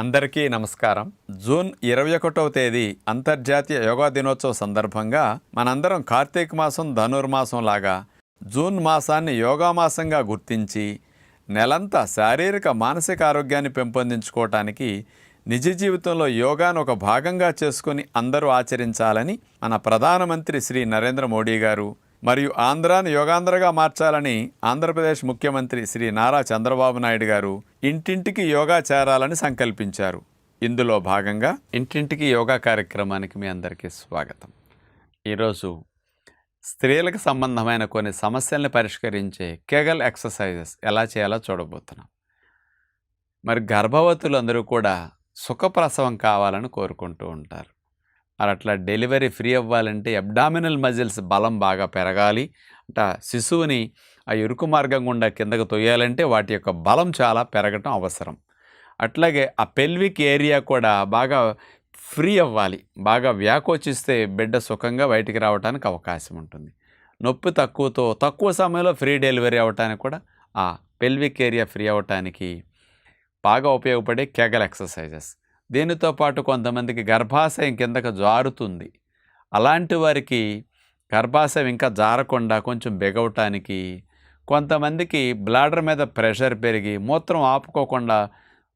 అందరికీ నమస్కారం. జూన్ 21వ తేదీ అంతర్జాతీయ యోగా దినోత్సవ సందర్భంగా మనందరం కార్తీక మాసం ధనుర్మాసం లాగా జూన్ మాసాన్ని యోగా మాసంగా గుర్తించి నెలంతా శారీరక మానసిక ఆరోగ్యాన్ని పెంపొందించుకోవటానికి నిజ జీవితంలో యోగాను ఒక భాగంగా చేసుకుని అందరూ ఆచరించాలని మన ప్రధానమంత్రి శ్రీ నరేంద్ర మోడీ గారు మరియు ఆంధ్రాను యోగాంధ్రగా మార్చాలని ఆంధ్రప్రదేశ్ ముఖ్యమంత్రి శ్రీ నారా చంద్రబాబు నాయుడు గారు ఇంటింటికి యోగా చేరాలని సంకల్పించారు. ఇందులో భాగంగా ఇంటింటికి యోగా కార్యక్రమానికి మీ అందరికీ స్వాగతం. ఈరోజు స్త్రీలకు సంబంధమైన కొన్ని సమస్యల్ని పరిష్కరించే కెగల్ ఎక్సర్సైజెస్ ఎలా చేయాలో చూడబోతున్నాం. మరి గర్భవతులందరూ కూడా సుఖప్రసవం కావాలని కోరుకుంటూ ఉంటారు. మరి అట్లా డెలివరీ ఫ్రీ అవ్వాలంటే అబ్డామినల్ మజిల్స్ బలం బాగా పెరగాలి. అంటే శిశువుని ఆ ఇరుకు మార్గం గుండా కిందకు తొయ్యాలంటే వాటి యొక్క బలం చాలా పెరగటం అవసరం. అట్లాగే ఆ పెల్విక్ ఏరియా కూడా బాగా ఫ్రీ అవ్వాలి. బాగా వ్యాకోచిస్తే బిడ్డ సుఖంగా బయటికి రావడానికి అవకాశం ఉంటుంది. నొప్పి తక్కువ సమయంలో ఫ్రీ డెలివరీ అవ్వటానికి కూడా ఆ పెల్విక్ ఏరియా ఫ్రీ అవ్వటానికి బాగా ఉపయోగపడే కెగల్ ఎక్సర్సైజెస్. దీనితో పాటు కొంతమందికి గర్భాశయం కిందకు జారుతుంది. అలాంటి వారికి గర్భాశయం ఇంకా జారకుండా కొంచెం బెగవటానికి, కొంతమందికి బ్లాడర్ మీద ప్రెషర్ పెరిగి మూత్రం ఆపుకోకుండా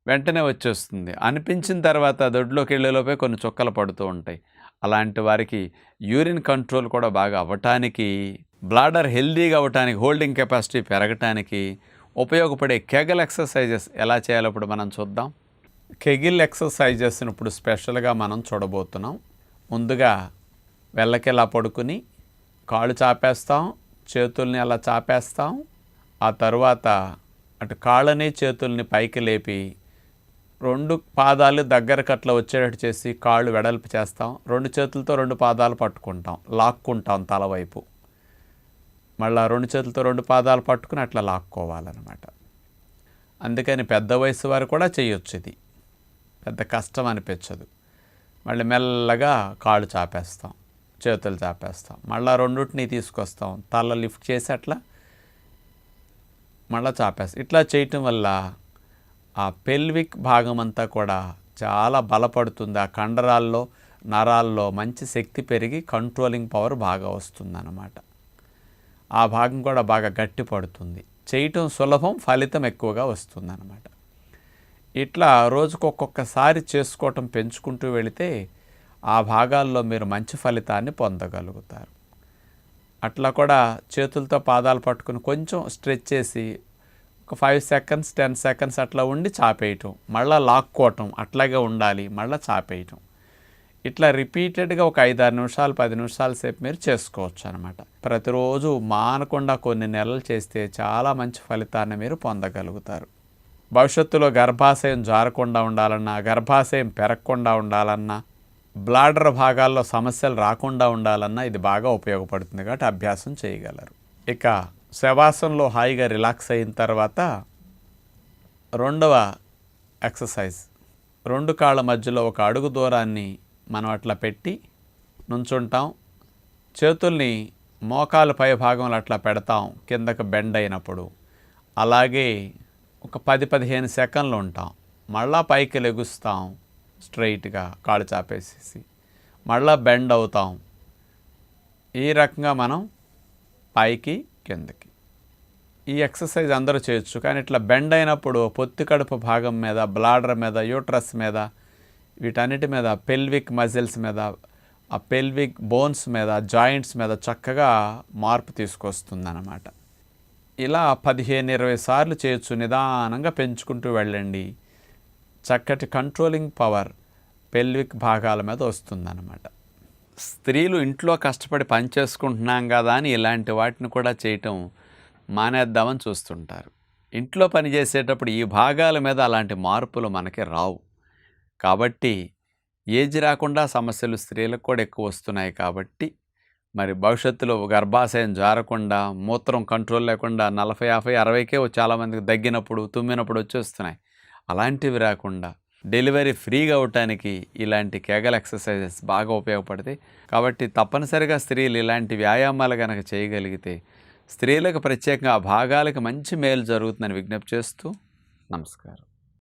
వెంటనే వచ్చేస్తుంది. అనిపించిన తర్వాత దొడ్లోకి వెళ్ళేలోపే కొన్ని చుక్కలు పడుతూ ఉంటాయి. అలాంటి వారికి యూరిన్ కంట్రోల్ కూడా బాగా అవ్వటానికి, బ్లాడర్ హెల్దీగా అవ్వటానికి, హోల్డింగ్ కెపాసిటీ పెరగటానికి ఉపయోగపడే కెగల్ ఎక్సర్సైజెస్ ఎలా చేయాలో ఇప్పుడు మనం చూద్దాం. కెగిల్ ఎక్సర్సైజెస్ని ఇప్పుడు స్పెషల్గా మనం చూడబోతున్నాం. ముందుగా వెళ్ళకెలా పడుకుని కాళ్ళు చాపేస్తాం, చేతుల్ని అలా చాపేస్తాం. ఆ తర్వాత అటు కాళ్ళని చేతుల్ని పైకి లేపి 2 పాదాలు దగ్గరకు అట్లా వచ్చేటట్టు చేసి కాళ్ళు వెడల్పు చేస్తాం. 2 చేతులతో 2 పాదాలు పట్టుకుంటాం, లాక్కుంటాం తలవైపు. మళ్ళీ 2 చేతులతో 2 పాదాలు పట్టుకుని అట్లా లాక్కోవాలన్నమాట. అందుకని పెద్ద వయసు వారు కూడా చేయొచ్చు. ఇది పెద్ద కష్టం అనిపించదు. మళ్ళీ మెల్లగా కాళ్ళు చాపేస్తాం, చేతులు చాపేస్తాం. మళ్ళీ రెండుటిని తీసుకొస్తాం, తల లిఫ్ట్ చేసి అట్లా మళ్ళీ చాపేస్తాం. ఇట్లా చేయటం వల్ల ఆ పెల్విక్ భాగం అంతా కూడా చాలా బలపడుతుంది. ఆ కండరాల్లో నరాల్లో మంచి శక్తి పెరిగి కంట్రోలింగ్ పవర్ బాగా వస్తుందన్నమాట. ఆ భాగం కూడా బాగా గట్టి పడుతుంది. చేయటం సులభం, ఫలితం ఎక్కువగా వస్తుందన్నమాట. ఇట్లా రోజుకు ఒక్కొక్కసారి చేసుకోవటం పెంచుకుంటూ వెళితే ఆ భాగాల్లో మీరు మంచి ఫలితాన్ని పొందగలుగుతారు. అట్లా కూడా చేతులతో పాదాలు పట్టుకుని కొంచెం స్ట్రెచ్ చేసి ఒక 5 సెకండ్స్ 10 సెకండ్స్ అట్లా ఉండి చాపేయటం, మళ్ళీ లాక్కోవటం, అట్లాగే ఉండాలి, మళ్ళీ చాపేయటం. ఇట్లా రిపీటెడ్గా ఒక 5-6 నిమిషాలు 10 నిమిషాల సేపు మీరు చేసుకోవచ్చు అనమాట. ప్రతిరోజు మానకుండా కొన్ని నెలలు చేస్తే చాలా మంచి ఫలితాన్ని మీరు పొందగలుగుతారు. భవిష్యత్తులో గర్భాశయం జారకుండా ఉండాలన్నా, గర్భాశయం పెరగకుండా ఉండాలన్నా, బ్లాడర్ భాగాల్లో సమస్యలు రాకుండా ఉండాలన్నా ఇది బాగా ఉపయోగపడుతుంది. కాబట్టి అభ్యాసం చేయగలరు. ఇక శవాసనంలో హాయిగా రిలాక్స్ అయిన తర్వాత రెండవ ఎక్సర్సైజ్, 2 కాళ్ళ మధ్యలో ఒక అడుగు దూరాన్ని మనం అట్లా పెట్టి నుంచుంటాం. చేతుల్ని మోకాలు పై భాగంలో అట్లా పెడతాం కిందకు బెండ్ అయినప్పుడు. అలాగే ఒక 10-15 సెకండ్లు ఉంటాం. మళ్ళా పైకి లెగుస్తాం స్ట్రైట్గా కాళ్ళు చాపేసేసి, మళ్ళా బెండ్ అవుతాం. ఈ రకంగా మనం పైకి కిందకి ఈ ఎక్సర్సైజ్ అందరూ చేయొచ్చు. కానీ ఇట్లా బెండ్ అయినప్పుడు పొత్తి కడుపు భాగం మీద, బ్లాడర్ మీద, యూట్రస్ మీద, వీటన్నిటి మీద, పెల్విక్ మజిల్స్ మీద, ఆ పెల్విక్ బోన్స్ మీద, జాయింట్స్ మీద చక్కగా మార్పు తీసుకొస్తుందన్నమాట. ఇలా 15-20 సార్లు చేయొచ్చు. నిదానంగా పెంచుకుంటూ వెళ్ళండి. చక్కటి కంట్రోలింగ్ పవర్ పెల్విక్ భాగాల మీద వస్తుందన్నమాట. స్త్రీలు ఇంట్లో కష్టపడి పని చేసుకుంటున్నాం కదా అని ఇలాంటి వాటిని కూడా చేయటం మానేద్దామని చూస్తుంటారు. ఇంట్లో పని చేసేటప్పుడు ఈ భాగాల మీద అలాంటి మార్పులు మనకి రావు. కాబట్టి ఏజ్ రాకుండా సమస్యలు స్త్రీలకు కూడా ఎక్కువ వస్తున్నాయి. కాబట్టి మరి భవిష్యత్తులో గర్భాశయం జారకుండా, మూత్రం కంట్రోల్ లేకుండా 40, 50, 60కే చాలామందికి దగ్గినప్పుడు, తుమ్మినప్పుడు వచ్చేస్తున్నాయి. అలాంటివి రాకుండా డెలివరీ ఫ్రీగా అవటానికి ఇలాంటి కెగల్ ఎక్సర్సైజెస్ బాగా ఉపయోగపడతాయి. కాబట్టి తప్పనిసరిగా స్త్రీలు ఇలాంటి వ్యాయామాలు కనుక చేయగలిగితే స్త్రీలకు ప్రత్యేకంగా ఆ భాగాలకు మంచి మేలు జరుగుతుందని విజ్ఞప్తి చేస్తూ నమస్కారం.